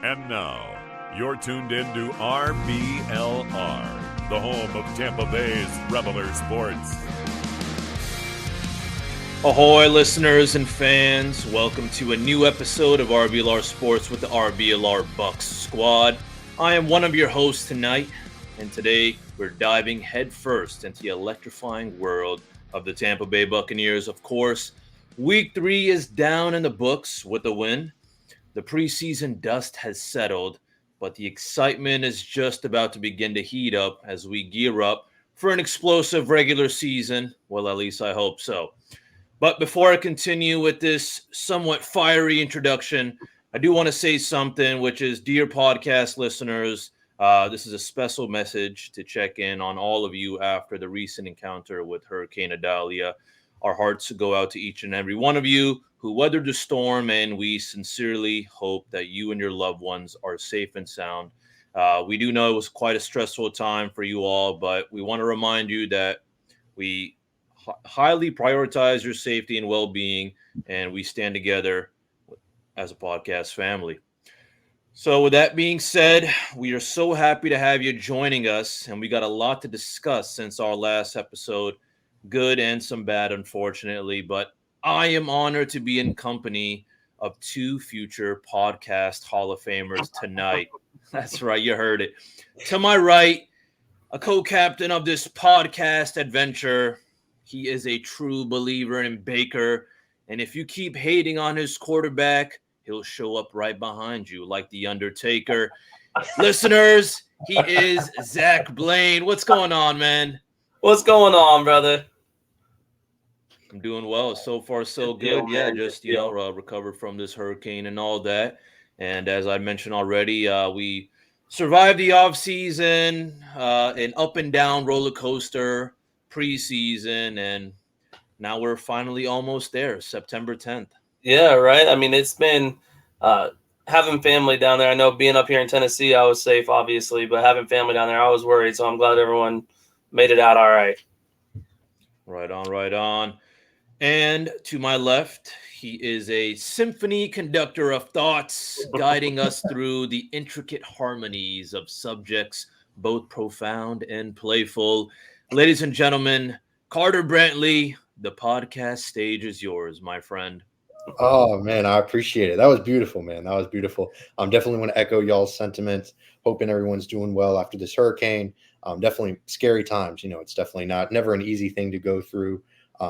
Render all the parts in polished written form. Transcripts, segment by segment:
And now, you're tuned in to RBLR, the home of Tampa Bay's Reveler Sports. Ahoy, listeners and fans. Welcome to a new episode of RBLR Sports with the RBLR Bucs squad. I am one of your hosts tonight, and today we're diving headfirst into the electrifying world of the Tampa Bay Buccaneers. Of course, Week 3 is down in the books with a win. The preseason dust has settled, but the excitement is just about to begin to heat up as we gear up for an explosive regular season. Well, at least I hope so. But before I continue with this somewhat fiery introduction, I do want to say something, which is, dear podcast listeners, this is a special message to check in on all of you after the recent encounter with Hurricane Idalia. Our hearts go out to each and every one of you who weathered the storm, and we sincerely hope that you and your loved ones are safe and sound. We do know it was quite a stressful time for you all, but we want to remind you that we highly prioritize your safety and well-being, and we stand together as a podcast family. So with that being said, we are so happy to have you joining us, and we got a lot to discuss since our last episode, good and some bad, unfortunately, but I am honored to be in company of two future podcast Hall of Famers tonight. That's right, you heard it. To my right, a co-captain of this podcast adventure. He is a true believer in Baker, and if you keep hating on his quarterback, he'll show up right behind you like the Undertaker. Listeners, he is Zach Blaine. What's going on, man? What's going on, brother? I'm doing well. So far, so good. Yeah, just, recovered from this hurricane and all that. And as I mentioned already, we survived the offseason, an up and down roller coaster preseason, and now we're finally almost there, September 10th. Yeah, right. I mean, it's been having family down there. I know being up here in Tennessee, I was safe, obviously, but having family down there, I was worried. So I'm glad everyone made it out all right. Right on, right on. And to my left, he is a symphony conductor of thoughts, guiding us through the intricate harmonies of subjects, both profound and playful. Ladies and gentlemen, Carter Brantley, the podcast stage is yours, my friend. Oh, man, I appreciate it. That was beautiful, man. That was beautiful. Definitely want to echo y'all's sentiments. Hoping everyone's doing well after this hurricane. Definitely scary times. It's definitely never an easy thing to go through.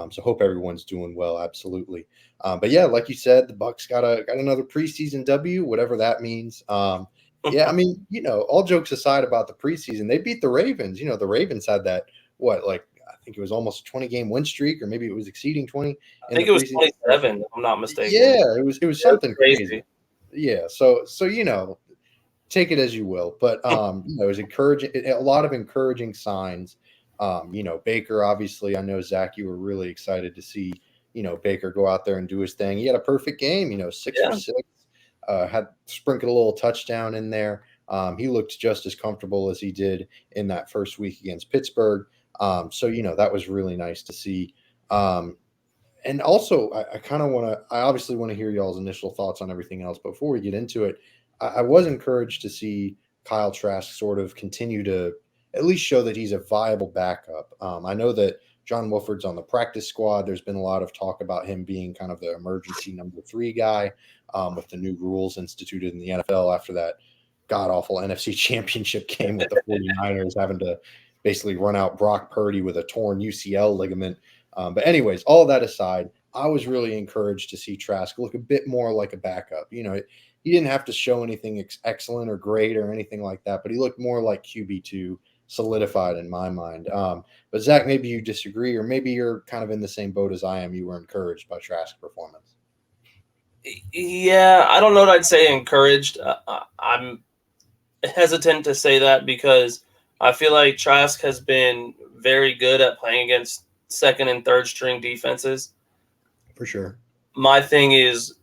So hope everyone's doing well. Absolutely. But yeah, like you said, the Bucs got another preseason W, whatever that means. Yeah, I mean, all jokes aside about the preseason, they beat the Ravens. The Ravens had that, I think it was almost a 20-game win streak, or maybe it was exceeding 20. I think it was 27, if I'm not mistaken. Yeah, it was something crazy. Yeah, so take it as you will. But it was encouraging, a lot of encouraging signs. Baker, obviously, I know, Zach, you were really excited to see, Baker go out there and do his thing. He had a perfect game, 6 for 6, had sprinkled a little touchdown in there. He looked just as comfortable as he did in that first week against Pittsburgh. So that was really nice to see. And also, I obviously want to hear y'all's initial thoughts on everything else. But before we get into it, I was encouraged to see Kyle Trask sort of continue to at least show that he's a viable backup. I know that John Wolford's on the practice squad. There's been a lot of talk about him being kind of the emergency number 3 guy with the new rules instituted in the NFL after that god-awful NFC Championship game with the 49ers having to basically run out Brock Purdy with a torn UCL ligament. But anyways, all of that aside, I was really encouraged to see Trask look a bit more like a backup. He didn't have to show anything excellent or great or anything like that, but he looked more like QB2, solidified in my mind. But Zach, maybe you disagree, or maybe you're kind of in the same boat as I am. You were encouraged by Trask's performance. Yeah, I don't know what I'd say encouraged. I'm hesitant to say that because I feel like Trask has been very good at playing against second and third string defenses. For sure. My thing is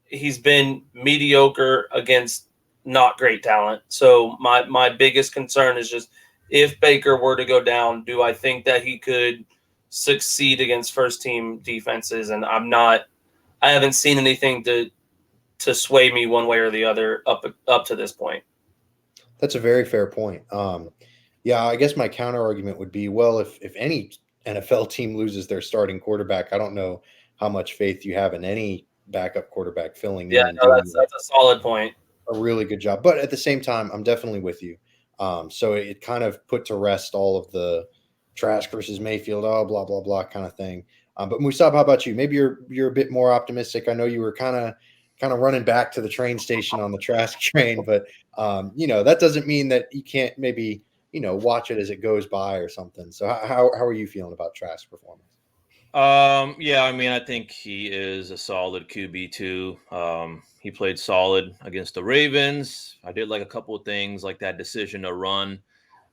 he's been mediocre against not great talent. So my biggest concern is just if Baker were to go down, do I think that he could succeed against first team defenses? And I haven't seen anything to to sway me one way or the other up to this point. That's a very fair point. Yeah, I guess my counter argument would be, well, if any NFL team loses their starting quarterback, I don't know how much faith you have in any backup quarterback filling Yeah, in and no, doing that's a solid point. a really good job. But at the same time, I'm definitely with you. So it kind of put to rest all of the Trask versus Mayfield, oh, blah, blah, blah kind of thing. But Musab, how about you? Maybe you're a bit more optimistic. I know you were kind of running back to the train station on the Trask train, but that doesn't mean that you can't maybe watch it as it goes by or something. So how are you feeling about Trask's performance? Yeah, I mean, I think he is a solid QB too. He played solid against the Ravens. I did like a couple of things, like that decision to run.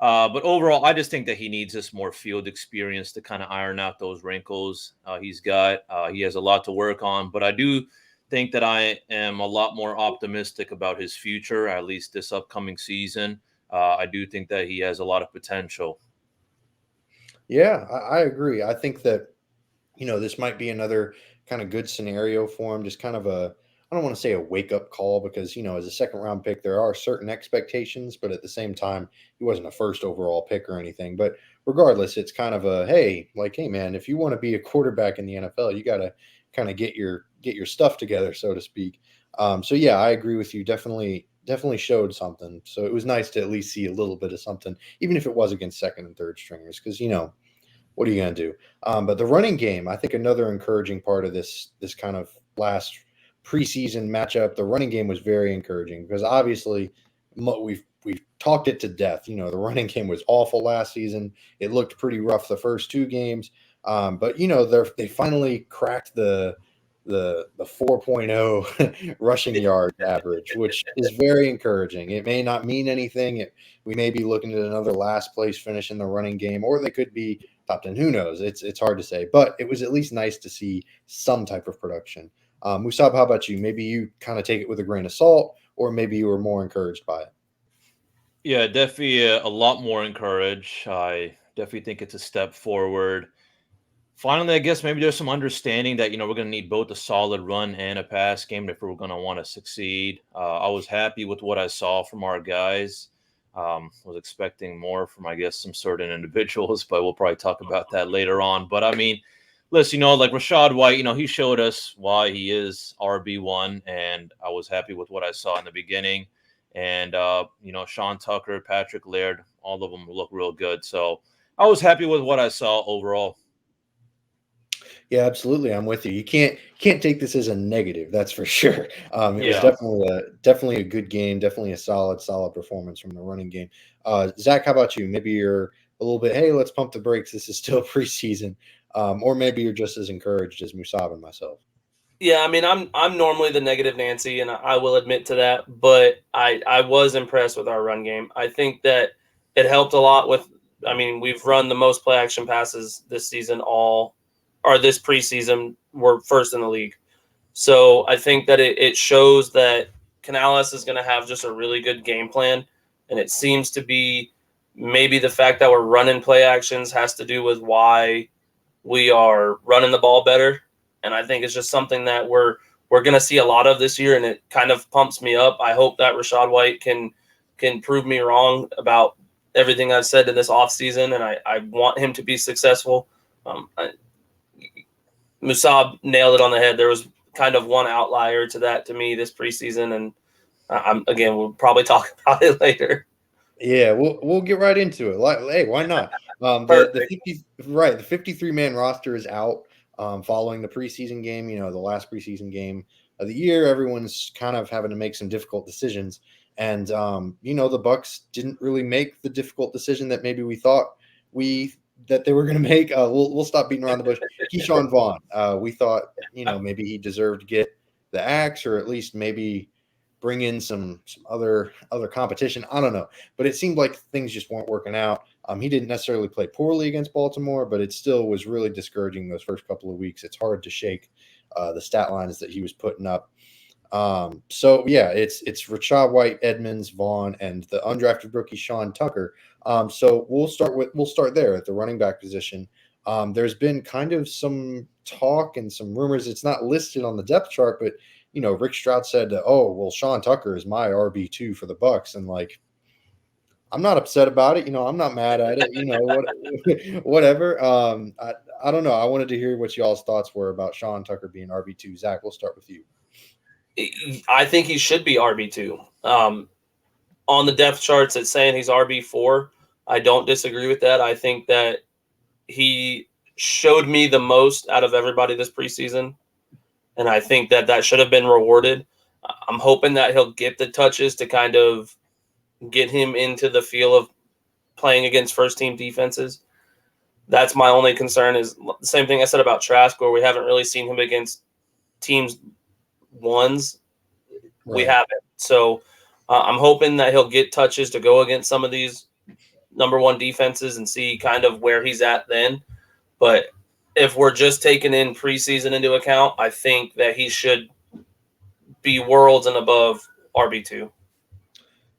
But overall, I just think that he needs this more field experience to kind of iron out those wrinkles he's got. He has a lot to work on, but I do think that I am a lot more optimistic about his future, at least this upcoming season. I do think that he has a lot of potential. Yeah, I agree. I think that this might be another kind of good scenario for him. Just kind of I don't want to say a wake up call because, as a second round pick, there are certain expectations, but at the same time, he wasn't a first overall pick or anything. But regardless, it's kind of hey, man, if you want to be a quarterback in the NFL, you got to kind of get your stuff together, so to speak. So yeah, I agree with you. Definitely showed something. So it was nice to at least see a little bit of something, even if it was against second and third stringers, because what are you going to do? But the running game, I think another encouraging part of this kind of last preseason matchup, the running game was very encouraging because obviously we've talked it to death. The running game was awful last season. It looked pretty rough the first two games, but they finally cracked the 4.0 rushing yard average, which is very encouraging. It may not mean anything. We may be looking at another last place finish in the running game, or they could be top 10. Who knows? It's hard to say, but it was at least nice to see some type of production. Musab, how about you? Maybe you kind of take it with a grain of salt, or maybe you were more encouraged by it. Yeah, definitely a lot more encouraged. I definitely think it's a step forward. Finally, I guess maybe there's some understanding that, we're going to need both a solid run and a pass game if we're going to want to succeed. I was happy with what I saw from our guys. Was expecting more from, I guess, some certain individuals, but we'll probably talk about that later on. But I mean, listen, like Rachaad White, he showed us why he is RB1, and I was happy with what I saw in the beginning. And, Sean Tucker, Patrick Laird, all of them look real good. So I was happy with what I saw overall. Yeah, absolutely. I'm with you. You can't take this as a negative. That's for sure. It was definitely a good game. Definitely a solid performance from the running game. Zach, how about you? Maybe you're a little bit, hey, let's pump the brakes. This is still preseason. Or maybe you're just as encouraged as Musab and myself. Yeah, I mean, I'm normally the negative Nancy, and I will admit to that. But I was impressed with our run game. I think that it helped a lot with. I mean, we've run the most play action passes this season, this preseason. We're first in the league, so I think that it shows that Canales is going to have just a really good game plan, and it seems to be maybe the fact that we're running play actions has to do with why we are running the ball better. And I think it's just something that we're going to see a lot of this year, and it kind of pumps me up. I hope that Rachaad White can prove me wrong about everything I've said in this offseason, and I want him to be successful. Musab nailed it on the head. There was kind of one outlier to that to me this preseason, and we'll probably talk about it later. Yeah, we'll get right into it. Hey, why not? The 53-man roster is out following the preseason game. The last preseason game of the year. Everyone's kind of having to make some difficult decisions, and the Bucs didn't really make the difficult decision that maybe we thought that they were going to make. We'll stop beating around the bush. Keyshawn Vaughn. We thought maybe he deserved to get the axe, or at least maybe bring in some other competition. I don't know, but it seemed like things just weren't working out. He didn't necessarily play poorly against Baltimore, but it still was really discouraging those first couple of weeks. It's hard to shake the stat lines that he was putting up. So yeah, it's Rachaad White, Edmonds, Vaughn, and the undrafted rookie Sean Tucker. So we'll start there at the running back position. There's been kind of some talk and some rumors. It's not listed on the depth chart, but Rick Stroud said, "Oh, well, Sean Tucker is my RB2 for the Bucs," and like, I'm not upset about it. I'm not mad at it. Whatever. I don't know. I wanted to hear what y'all's thoughts were about Sean Tucker being RB2. Zach, we'll start with you. I think he should be RB2. On the depth charts, it's saying he's RB4. I don't disagree with that. I think that he showed me the most out of everybody this preseason, and I think that should have been rewarded. I'm hoping that he'll get the touches to kind of get him into the feel of playing against first-team defenses. That's my only concern, is the same thing I said about Trask, where we haven't really seen him against teams ones. Right. We haven't. So I'm hoping that he'll get touches to go against some of these number one defenses and see kind of where he's at then. But if we're just taking in preseason into account, I think that he should be worlds and above RB2.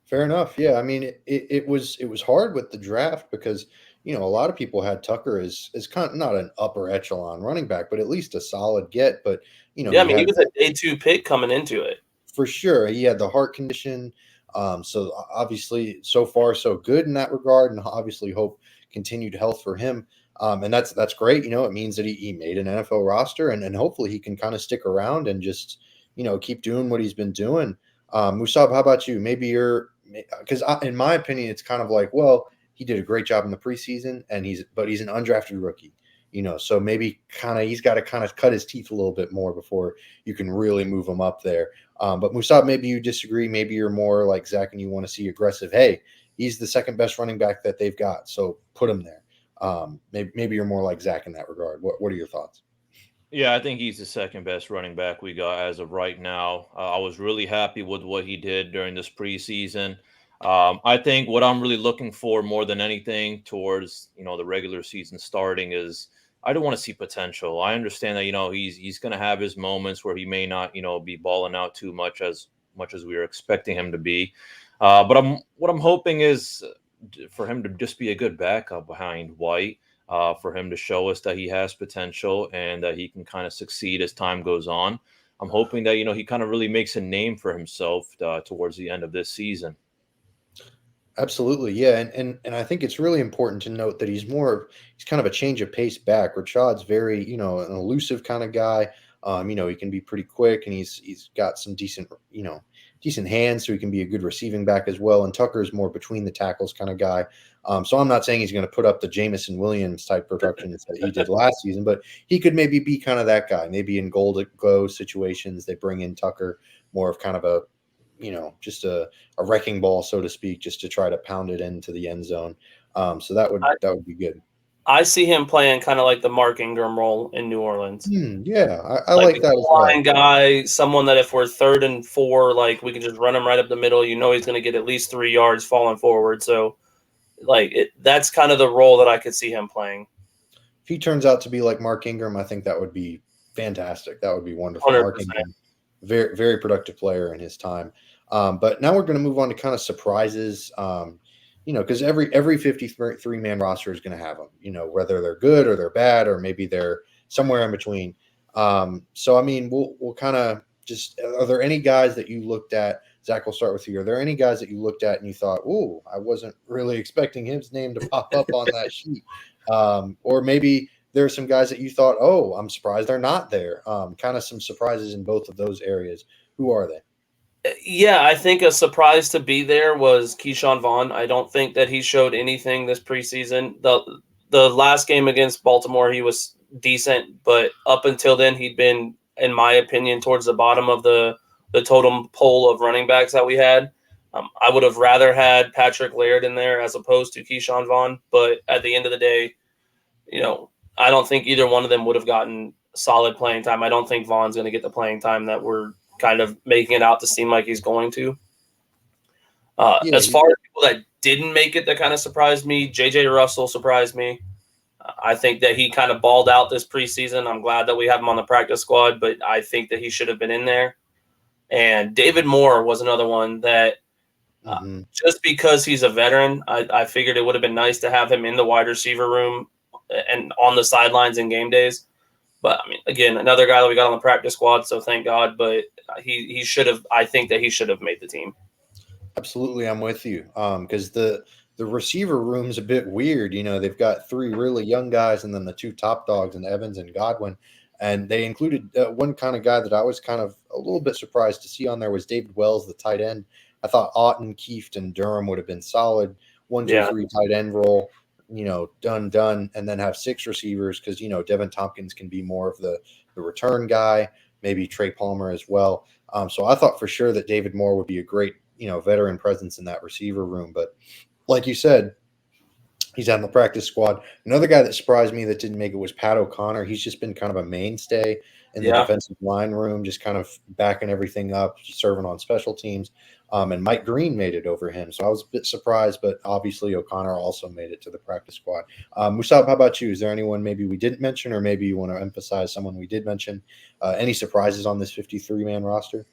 Fair enough. Yeah, I mean, it was hard with the draft because a lot of people had Tucker as kind of not an upper echelon running back, but at least a solid get. But he was a day 2 pick coming into it for sure. He had the heart condition, so obviously so far so good in that regard, and obviously hope continued health for him. And that's great. It means that he made an NFL roster, and hopefully he can kind of stick around and just keep doing what he's been doing. Musab, how about you? Maybe because in my opinion, it's kind of like, well, he did a great job in the preseason, but he's an undrafted rookie, so maybe he's got to kind of cut his teeth a little bit more before you can really move him up there. But Musab, maybe you disagree. Maybe you're more like Zach and you want to see aggressive. Hey, he's the second best running back that they've got, so put him there. Maybe you're more like Zach in that regard. What are your thoughts? Yeah, I think he's the second best running back we got as of right now. I was really happy with what he did during this preseason. I think what I'm really looking for more than anything towards, the regular season starting is I don't want to see potential. I understand that, he's going to have his moments where he may not, be balling out too much as we were expecting him to be. But what I'm hoping is for him to just be a good backup behind White. For him to show us that he has potential and that he can kind of succeed as time goes on. I'm hoping that, he kind of really makes a name for himself towards the end of this season. Absolutely. Yeah. And I think it's really important to note that he's kind of a change of pace back. Rashad's very, an elusive kind of guy. He can be pretty quick, and he's got some decent hands, so he can be a good receiving back as well. And Tucker's more between the tackles kind of guy. So I'm not saying he's going to put up the Jameson Williams type productions that he did last season, but he could maybe be kind of that guy. Maybe in goal-to-go situations, they bring in Tucker more of kind of a, just a wrecking ball, so to speak, just to try to pound it into the end zone. So that would be good. I see him playing kind of like the Mark Ingram role in New Orleans. Yeah, I like that as well. Guy, someone that if we're 3rd and 4, like we can just run him right up the middle. He's going to get at least 3 yards falling forward. So, that's kind of the role that I could see him playing. If he turns out to be like Mark Ingram, I think that would be fantastic. That would be wonderful. 100%. Mark Ingram, very, very productive player in his time. But now we're going to move on to kind of surprises. Because every 53-man roster is going to have them, whether they're good or they're bad, or maybe they're somewhere in between. So, I mean, we'll kind of just, are there any guys that you looked at? Zach, we'll start with you. Are there any guys that you looked at and you thought, oh, I wasn't really expecting his name to pop up on that sheet? Or maybe there are some guys that you thought, oh, I'm surprised they're not there. Kind of some surprises in both of those areas. Who are they? Yeah, I think a surprise to be there was Keyshawn Vaughn. I don't think that he showed anything this preseason. The last game against Baltimore, he was decent, but up until then, he'd been, in my opinion, towards the bottom of the totem pole of running backs that we had. I would have rather had Patrick Laird in there as opposed to Keyshawn Vaughn, but at the end of the day, I don't think either one of them would have gotten solid playing time. I don't think Vaughn's going to get the playing time that we're kind of making it out to seem like he's going to. As far as people that didn't make it that kind of surprised me, J.J. Russell surprised me. I think that he kind of balled out this preseason. I'm glad that we have him on the practice squad, but I think that he should have been in there. And David Moore was another one that just because he's a veteran, I figured it would have been nice to have him in the wide receiver room and on the sidelines in game days. But, I mean, again, another guy that we got on the practice squad, so thank God. But he should have. I think that he should have made the team. Absolutely, I'm with you. Because the receiver room's a bit weird. They've got 3 really young guys, and then the 2 top dogs, and Evans and Godwin. And they included one kind of guy that I was kind of a little bit surprised to see on there was David Wells, the tight end. I thought Otten, Kieft, and Durham would have been solid 1, 2, 3 tight end role. Done, and then have 6 receivers because Devin Tompkins can be more of the return guy. Maybe Trey Palmer as well. So I thought for sure that David Moore would be a great veteran presence in that receiver room. But like you said, he's on the practice squad. Another guy that surprised me that didn't make it was Pat O'Connor. He's just been kind of a mainstay in the defensive line room, just kind of backing everything up, serving on special teams. And Mike Green made it over him. So I was a bit surprised, but obviously O'Connor also made it to the practice squad. Musab, how about you? Is there anyone maybe we didn't mention, or maybe you want to emphasize someone we did mention? Any surprises on this 53-man roster?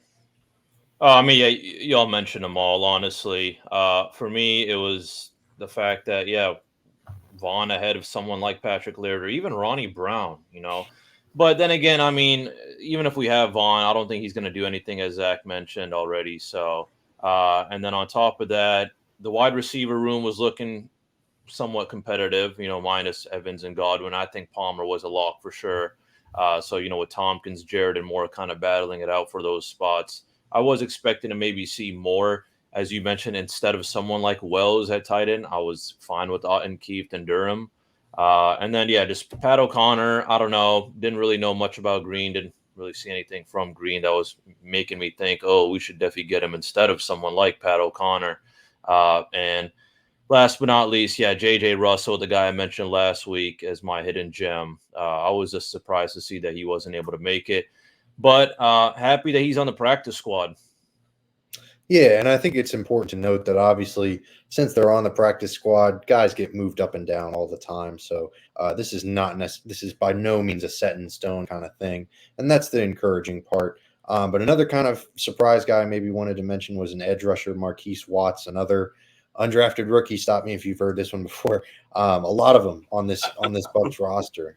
Yeah, y'all mentioned them all, honestly. For me, it was the fact that, Vaughn ahead of someone like Patrick Laird or even Ronnie Brown, But then again, even if we have Vaughn, I don't think he's going to do anything, as Zach mentioned already. So, and then on top of that, the wide receiver room was looking somewhat competitive, minus Evans and Godwin. I think Palmer was a lock for sure. So, with Tompkins, Jared, and Moore kind of battling it out for those spots, I was expecting to maybe see more, as you mentioned, instead of someone like Wells at tight end. I was fine with Otten, Kieft, and Durham. And then, just Pat O'Connor. I don't know. Didn't really know much about Green. Didn't really see anything from Green that was making me think, oh, we should definitely get him instead of someone like Pat O'Connor. And last but not least, J.J. Russell, the guy I mentioned last week as my hidden gem. I was just surprised to see that he wasn't able to make it. But happy that he's on the practice squad. Yeah, and I think it's important to note that obviously, since they're on the practice squad, guys get moved up and down all the time. So this is by no means a set in stone kind of thing, and that's the encouraging part. But another kind of surprise guy I maybe wanted to mention was an edge rusher, Marquise Watts, another undrafted rookie. Stop me if you've heard this one before. A lot of them on this Bucs roster.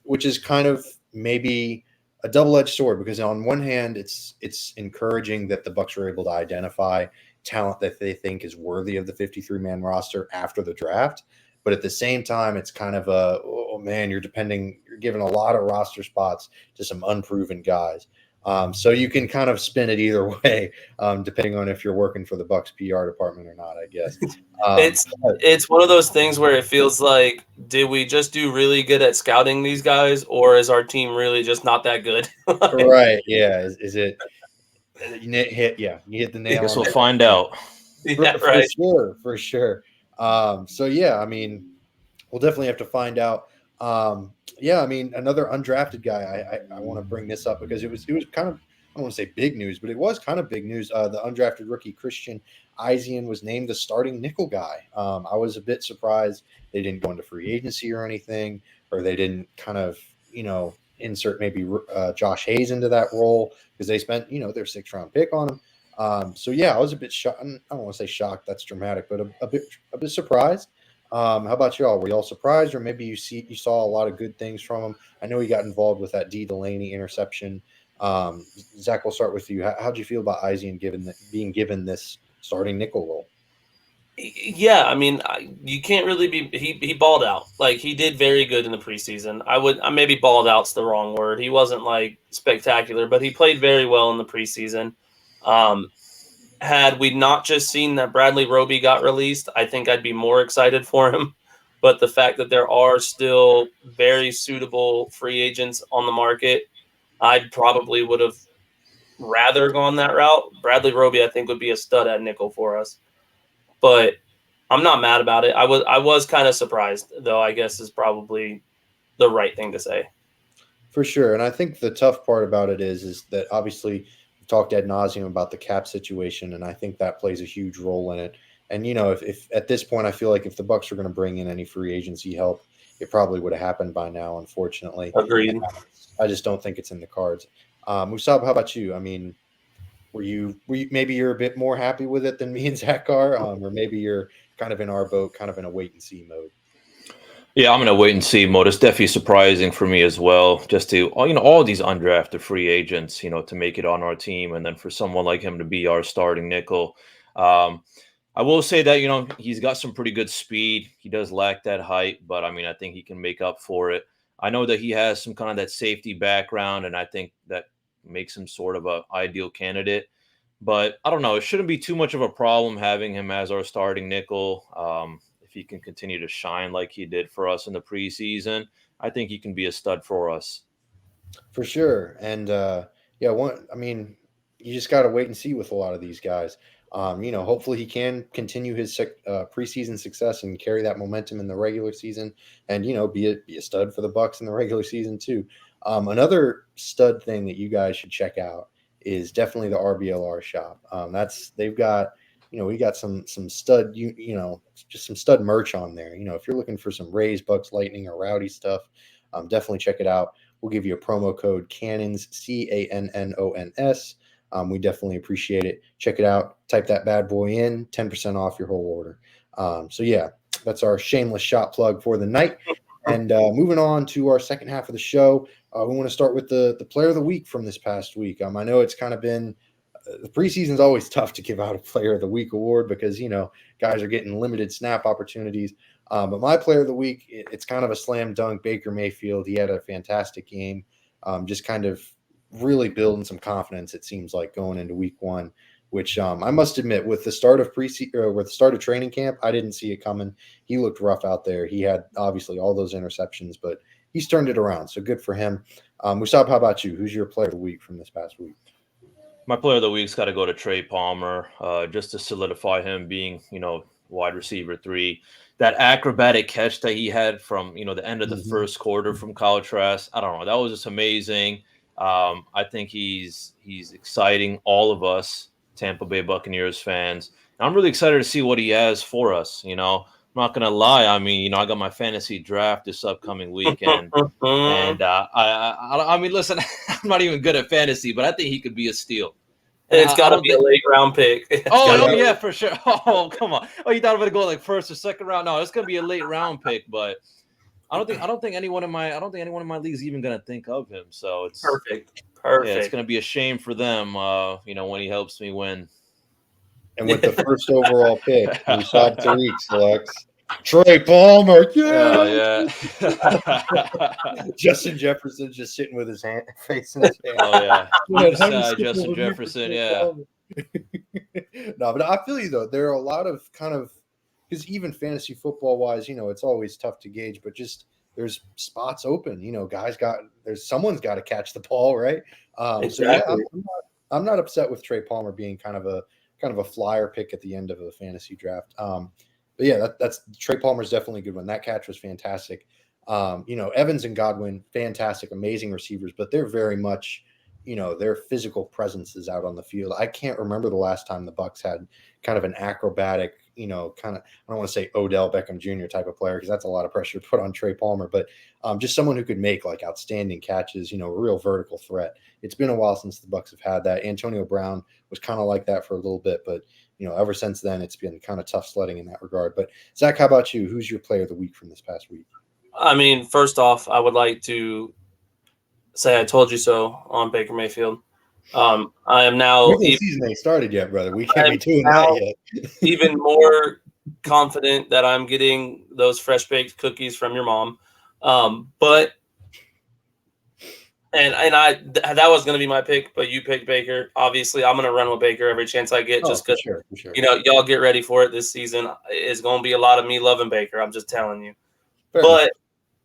Which is kind of maybe a double-edged sword, because on one hand, it's encouraging that the Bucs are able to identify talent that they think is worthy of the 53-man roster after the draft. But at the same time, it's kind of you're giving a lot of roster spots to some unproven guys. So you can kind of spin it either way, depending on if you're working for the Bucs PR department or not, I guess. It's one of those things where it feels like, did we just do really good at scouting these guys, or is our team really just not that good? Right. Yeah. Is it? You hit the nail. I guess we'll find out. For sure. We'll definitely have to find out. Another undrafted guy. I want to bring this up because it was kind of, I don't want to say big news, but it was kind of big news. The undrafted rookie Christian Isian was named the starting nickel guy. I was a bit surprised they didn't go into free agency or anything, or they didn't kind of insert maybe Josh Hayes into that role because they spent their 6th round pick on him. I was a bit shocked. I don't want to say shocked, that's dramatic, but a bit surprised. How about y'all? Were y'all surprised, or maybe you saw a lot of good things from him? I know he got involved with that D. Delaney interception. Zach, we'll start with you. How'd you feel about Isian being given this starting nickel role? Yeah, you can't really be. He balled out. Like, he did very good in the preseason. Maybe balled out's the wrong word. He wasn't like spectacular, but he played very well in the preseason. Had we not just seen that Bradley Roby got released, I think I'd be more excited for him. But the fact that there are still very suitable free agents on the market, I probably would have rather gone that route. Bradley Roby, I think, would be a stud at nickel for us. But I'm not mad about it. I was kind of surprised, though, I guess is probably the right thing to say. For sure. And I think the tough part about it is that obviously we've talked ad nauseum about the cap situation, and I think that plays a huge role in it. And, if at this point, I feel like if the Bucs are going to bring in any free agency help, it probably would have happened by now, unfortunately. Agreed. I just don't think it's in the cards. Musab, how about you? Were you maybe you're a bit more happy with it than me and Zach are, or maybe you're kind of in our boat, kind of in a wait and see mode? Yeah, I'm gonna wait and see, Mo. It's definitely surprising for me as well, just to all these undrafted free agents, to make it on our team, and then for someone like him to be our starting nickel. Um, I will say that he's got some pretty good speed. He does lack that height, but I mean, I think he can make up for it. I know that he has some kind of that safety background, and I think that makes him sort of a ideal candidate. But I don't know. It shouldn't be too much of a problem having him as our starting nickel. If he can continue to shine like he did for us in the preseason, I think he can be a stud for us. For sure. And I mean, you just got to wait and see with a lot of these guys. Hopefully he can continue his preseason success and carry that momentum in the regular season, and be a stud for the Bucs in the regular season too. Another stud thing that you guys should check out is definitely the RBLR shop. They've got we got some stud just some stud merch on there. If you're looking for some Rays, Bucks, Lightning, or Rowdy stuff, definitely check it out. We'll give you a promo code Cannons, CANNONS. We definitely appreciate it. Check it out. Type that bad boy in, 10% off your whole order. So yeah, that's our shameless shop plug for the night. And moving on to our second half of the show, we want to start with the player of the week from this past week. I know it's kind of been the preseason's always tough to give out a player of the week award because guys are getting limited snap opportunities. But my player of the week, it's kind of a slam dunk. Baker Mayfield. He had a fantastic game. Just kind of really building some confidence. It seems like going into week one, which I must admit, with the start of with the start of training camp, I didn't see it coming. He looked rough out there. He had obviously all those interceptions, but he's turned it around. So good for him. Musab, how about you? Who's your player of the week from this past week? My player of the week's got to go to Trey Palmer, just to solidify him being, wide receiver 3. That acrobatic catch that he had from, the end of the first quarter from Kyle Trask, I don't know, that was just amazing. I think he's exciting all of us Tampa Bay Buccaneers fans. And I'm really excited to see what he has for us. I'm not gonna lie. I mean, I got my fantasy draft this upcoming weekend, and I mean, listen, I'm not even good at fantasy, but I think he could be a steal. And it's got to be a late round pick. Oh yeah, for sure. Oh, come on. Oh, you thought it would go like first or second round? No, it's gonna be a late round pick, but I don't think anyone in my league is even gonna think of him. So it's perfect. Yeah, it's gonna be a shame for them. When he helps me win. And with the first overall pick, Musab Tariq selects Trey Palmer. Yeah. Justin Jefferson just sitting with his face in his hand. Oh yeah. Justin Jefferson. Yeah. No, but I feel you though. There are a lot of because even fantasy football wise, it's always tough to gauge, but just there's spots open. Someone's got to catch the ball, right? Exactly. So yeah, I'm not upset with Trey Palmer being kind of a flyer pick at the end of a fantasy draft. But yeah, that's Trey Palmer's definitely a good one. That catch was fantastic. Evans and Godwin, fantastic, amazing receivers, but they're very much, their physical presence is out on the field. I can't remember the last time the Bucs had kind of an acrobatic, I don't want to say Odell Beckham Jr. type of player because that's a lot of pressure to put on Trey Palmer, but just someone who could make like outstanding catches, a real vertical threat. It's been a while since the Bucs have had that. Antonio Brown was kind of like that for a little bit, but ever since then, it's been kind of tough sledding in that regard. But Zach, how about you? Who's your player of the week from this past week? I mean, first off, I would like to say I told you so on Baker Mayfield. I am now. The season ain't started yet, brother. We can't be doing that yet. Even more confident that I'm getting those fresh baked cookies from your mom. That was going to be my pick, but you picked Baker. Obviously, I'm going to run with Baker every chance I get, just because sure. Y'all get ready for it this season. It's going to be a lot of me loving Baker. I'm just telling you. Fair but enough.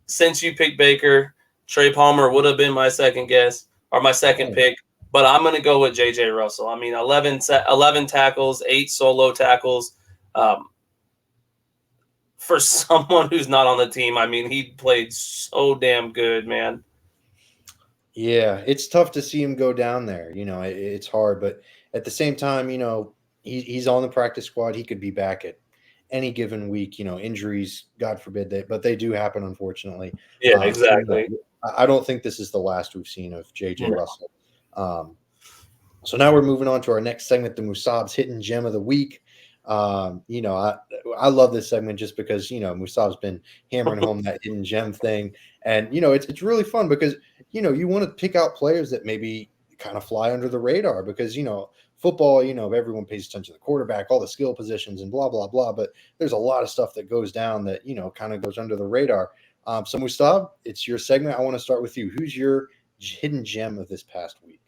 Since you picked Baker, Trey Palmer would have been my second guess or my second pick. But I'm going to go with J.J. Russell. I mean, 11 tackles, 8 solo tackles. For someone who's not on the team, I mean, he played so damn good, man. Yeah, it's tough to see him go down there. It's hard. But at the same time, he's on the practice squad. He could be back at any given week. Injuries, God forbid, but they do happen, unfortunately. Yeah, exactly. I don't think this is the last we've seen of J.J. Russell. So now we're moving on to our next segment, the Musab's Hidden Gem of the Week. You know, I love this segment just because, you know, Musab's been hammering home that hidden gem thing. And, you know, it's really fun because, you know, you want to pick out players that maybe kind of fly under the radar because, you know, football, you know, everyone pays attention to the quarterback, all the skill positions and blah, blah, blah. But there's a lot of stuff that goes down that, you know, kind of goes under the radar. So Musab, it's your segment. I want to start with you. Who's your hidden gem of this past week?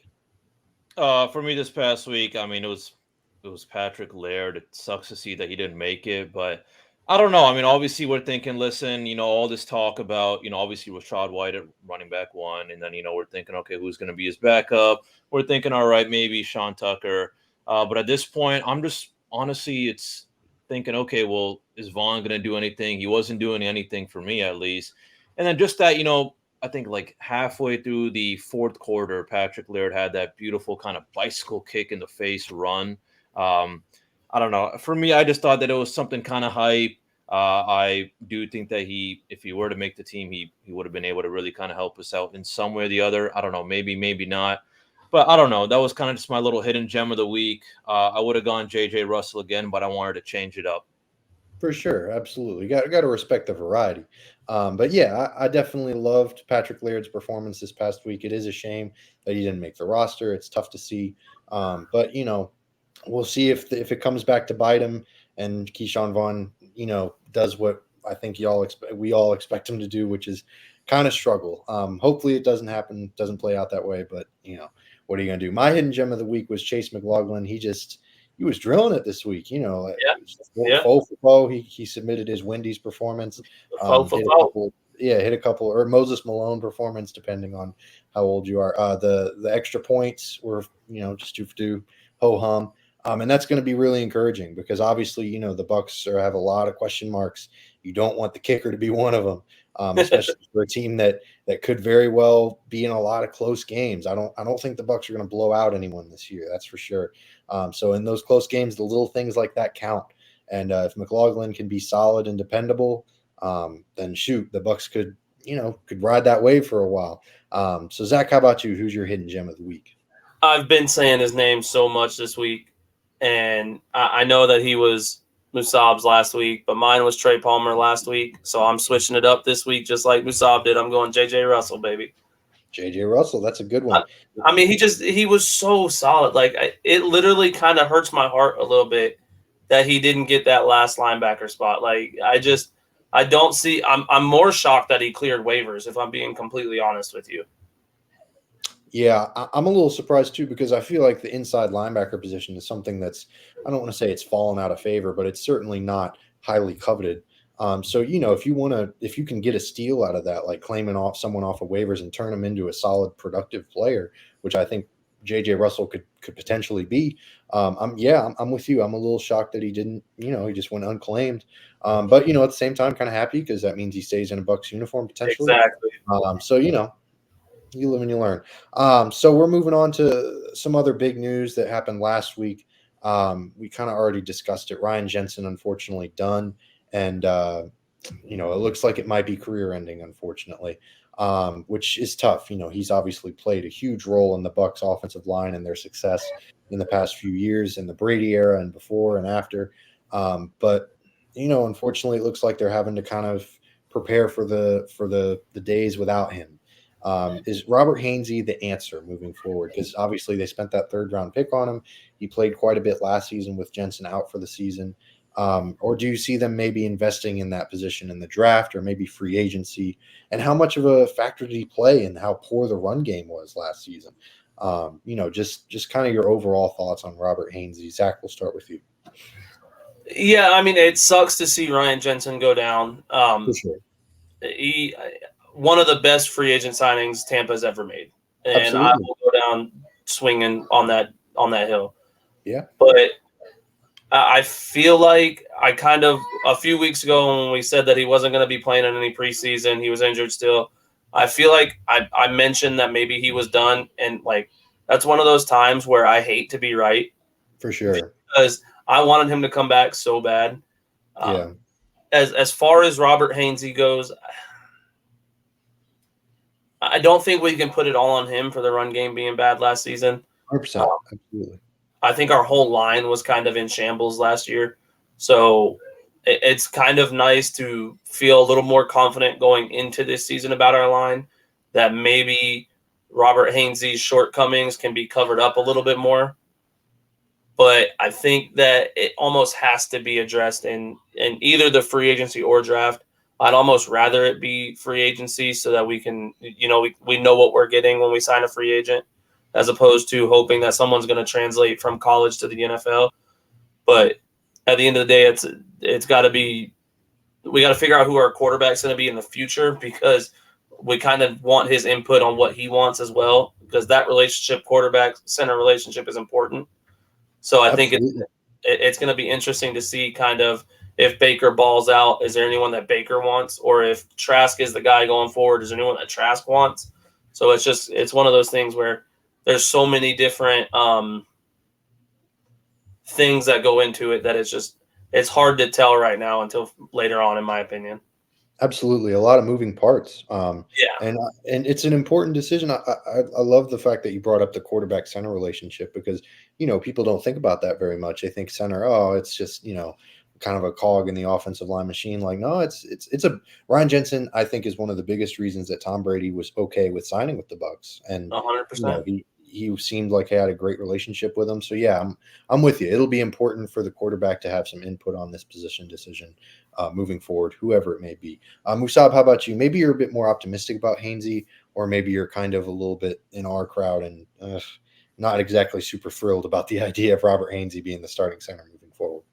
For me this past week, I mean, it was Patrick Laird. It sucks to see that he didn't make it, but I don't know. I mean, obviously we're thinking, listen, you know, all this talk about, you know, obviously Rashad White at running back one, and then, you know, we're thinking, okay, who's going to be his backup? We're thinking, all right, maybe Sean Tucker. But at this point, I'm just honestly, it's thinking, okay, well, is Vaughn going to do anything? He wasn't doing anything for me, at least. And then just that, you know, I think like halfway through the fourth quarter, Patrick Laird had that beautiful kind of bicycle kick in the face run. Um, I don't know. For me, I just thought that it was something kind of hype. I do think that if he were to make the team, he would have been able to really kind of help us out in some way or the other. I don't know, maybe not, but I don't know. That was kind of just my little hidden gem of the week. I would have gone J.J. Russell again, but I wanted to change it up. For sure, absolutely. Got to respect the variety. But yeah, I definitely loved Patrick Laird's performance this past week. It is a shame that he didn't make the roster. It's tough to see, but you know, we'll see if it comes back to bite him and Keyshawn Vaughn, you know, does what I think we all expect him to do, which is kind of struggle. Hopefully, it doesn't happen, doesn't play out that way. But you know, what are you gonna do? My hidden gem of the week was Chase McLaughlin. He was drilling it this week. You know, faux for faux. He submitted his Wendy's performance. Hit a couple, or Moses Malone performance, depending on how old you are. The extra points were, you know, just 2 for 2, ho hum. And that's going to be really encouraging because obviously, you know, the Bucs have a lot of question marks. You don't want the kicker to be one of them, especially for a team that could very well be in a lot of close games. I don't think the Bucs are going to blow out anyone this year. That's for sure. So in those close games, the little things like that count. And if McLaughlin can be solid and dependable, then shoot, the Bucs could ride that wave for a while. So Zach, how about you? Who's your hidden gem of the week? I've been saying his name so much this week. And I know that he was Musab's last week, but mine was Trey Palmer last week. So I'm switching it up this week, just like Musab did. I'm going J.J. Russell, baby. J.J. Russell, that's a good one. I mean, he was so solid. Like, it literally kind of hurts my heart a little bit that he didn't get that last linebacker spot. Like, I don't see. I'm more shocked that he cleared waivers, if I'm being completely honest with you. Yeah, I'm a little surprised too because I feel like the inside linebacker position is something that's, I don't want to say it's fallen out of favor, but it's certainly not highly coveted. So you know, if you can get a steal out of that, like claiming someone off of waivers and turn them into a solid, productive player, which I think J.J. Russell could potentially be. I'm with you. I'm a little shocked that he didn't. You know, he just went unclaimed. But you know, at the same time, kind of happy because that means he stays in a Bucs uniform potentially. Exactly. So you know. You live and you learn. So we're moving on to some other big news that happened last week. We kind of already discussed it. Ryan Jensen, unfortunately, done. And, you know, it looks like it might be career ending, unfortunately, which is tough. You know, he's obviously played a huge role in the Bucs offensive line and their success in the past few years in the Brady era and before and after. But, you know, unfortunately, it looks like they're having to kind of prepare for the days without him. Is Robert Hainsey the answer moving forward? Because obviously they spent that 3rd round pick on him. He played quite a bit last season with Jensen out for the season. Or do you see them maybe investing in that position in the draft or maybe free agency? And how much of a factor did he play in how poor the run game was last season? You know, just kind of your overall thoughts on Robert Hainsey. Zach, we'll start with you. Yeah, I mean, it sucks to see Ryan Jensen go down. For sure. One of the best free agent signings Tampa's ever made, and Absolutely. I will go down swinging on that hill. Yeah, but I feel like I kind of a few weeks ago when we said that he wasn't going to be playing in any preseason, he was injured still. I feel like I mentioned that maybe he was done, and like that's one of those times where I hate to be right. For sure, because I wanted him to come back so bad. Yeah. As far as Robert Hainsey goes, I don't think we can put it all on him for the run game being bad last season. 100%. Absolutely. I think our whole line was kind of in shambles last year. So it's kind of nice to feel a little more confident going into this season about our line, that maybe Robert Hainsey's shortcomings can be covered up a little bit more. But I think that it almost has to be addressed in either the free agency or draft. I'd almost rather it be free agency so that we can, we know what we're getting when we sign a free agent, as opposed to hoping that someone's going to translate from college to the NFL. But at the end of the day, it's got to be, we got to figure out who our quarterback's going to be in the future, because we kind of want his input on what he wants as well, because that relationship, quarterback center relationship, is important. So I think it's going to be interesting to see kind of if Baker balls out, is there anyone that Baker wants? Or if Trask is the guy going forward, is there anyone that Trask wants? So it's one of those things where there's so many different things that go into it that it's hard to tell right now until later on, in my opinion. Absolutely, a lot of moving parts. Yeah, and it's an important decision. I love the fact that you brought up the quarterback center relationship, because people don't think about that very much. They think center, it's just kind of a cog in the offensive line machine. Like, no, it's a Ryan Jensen, I think, is one of the biggest reasons that Tom Brady was okay with signing with the Bucs, and 100%. He seemed like he had a great relationship with him. So yeah, I'm with you. It'll be important for the quarterback to have some input on this position decision moving forward, whoever it may be. Musab, how about you? Maybe you're a bit more optimistic about Hainsey, or maybe you're kind of a little bit in our crowd and not exactly super thrilled about the idea of Robert Hainsey being the starting center moving forward.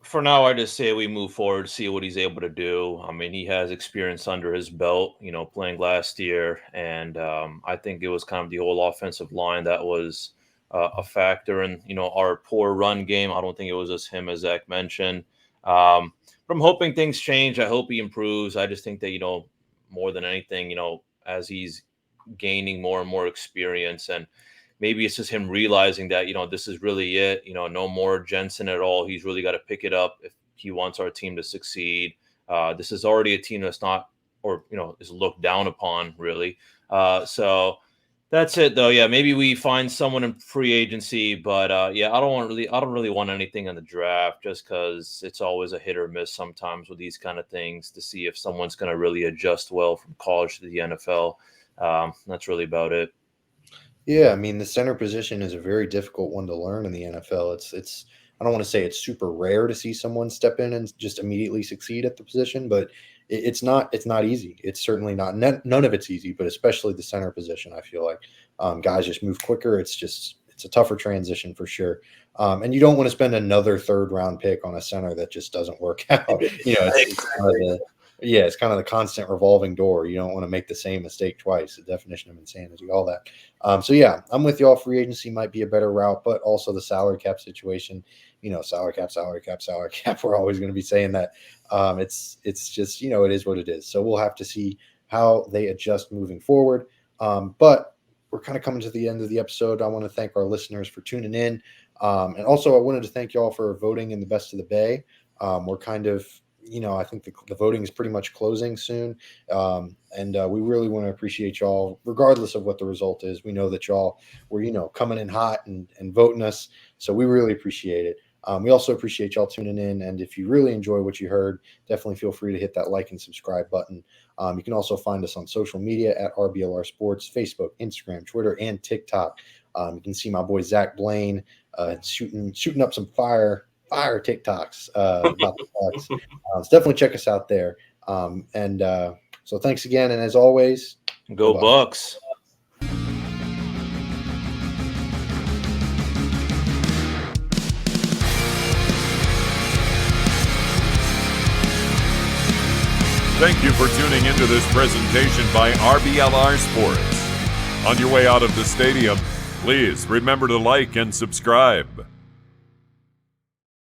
For now, I just say we move forward, see what he's able to do. I mean, he has experience under his belt, playing last year. And I think it was kind of the whole offensive line that was a factor in, our poor run game. I don't think it was just him, as Zach mentioned. But I'm hoping things change. I hope he improves. I just think that, more than anything, as he's gaining more and more experience, and maybe it's just him realizing that, this is really it, no more Jensen at all. He's really got to pick it up if he wants our team to succeed. This is already a team that's not, or, is looked down upon, really. So that's it, though. Yeah, maybe we find someone in free agency, but I don't really want anything in the draft, just because it's always a hit or miss sometimes with these kind of things, to see if someone's going to really adjust well from college to the NFL. That's really about it. Yeah, I mean, the center position is a very difficult one to learn in the NFL. It's I don't want to say it's super rare to see someone step in and just immediately succeed at the position, but it's not easy. It's certainly not. None of it's easy, but especially the center position, I feel like guys just move quicker. It's a tougher transition for sure. And you don't want to spend another third round pick on a center that just doesn't work out. It's kind of the constant revolving door. You don't want to make the same mistake twice. The definition of insanity, all that. So yeah, I'm with y'all. Free agency might be a better route, but also the salary cap situation. Salary cap. We're always going to be saying that. It's just it is what it is. So we'll have to see how they adjust moving forward. But we're kind of coming to the end of the episode. I want to thank our listeners for tuning in, and also I wanted to thank y'all for voting in the Best of the Bay. We're kind of I think the voting is pretty much closing soon. And we really want to appreciate y'all, regardless of what the result is. We know that y'all were, coming in hot and voting us. So we really appreciate it. We also appreciate y'all tuning in. And if you really enjoy what you heard, definitely feel free to hit that like and subscribe button. You can also find us on social media at RBLR Sports, Facebook, Instagram, Twitter, and TikTok. You can see my boy Zach Blaine shooting up some fire TikToks about the Bucs. So definitely check us out there. So thanks again, and as always, go Bucs. Thank you for tuning into this presentation by RBLR Sports. On your way out of the stadium, please remember to like and subscribe.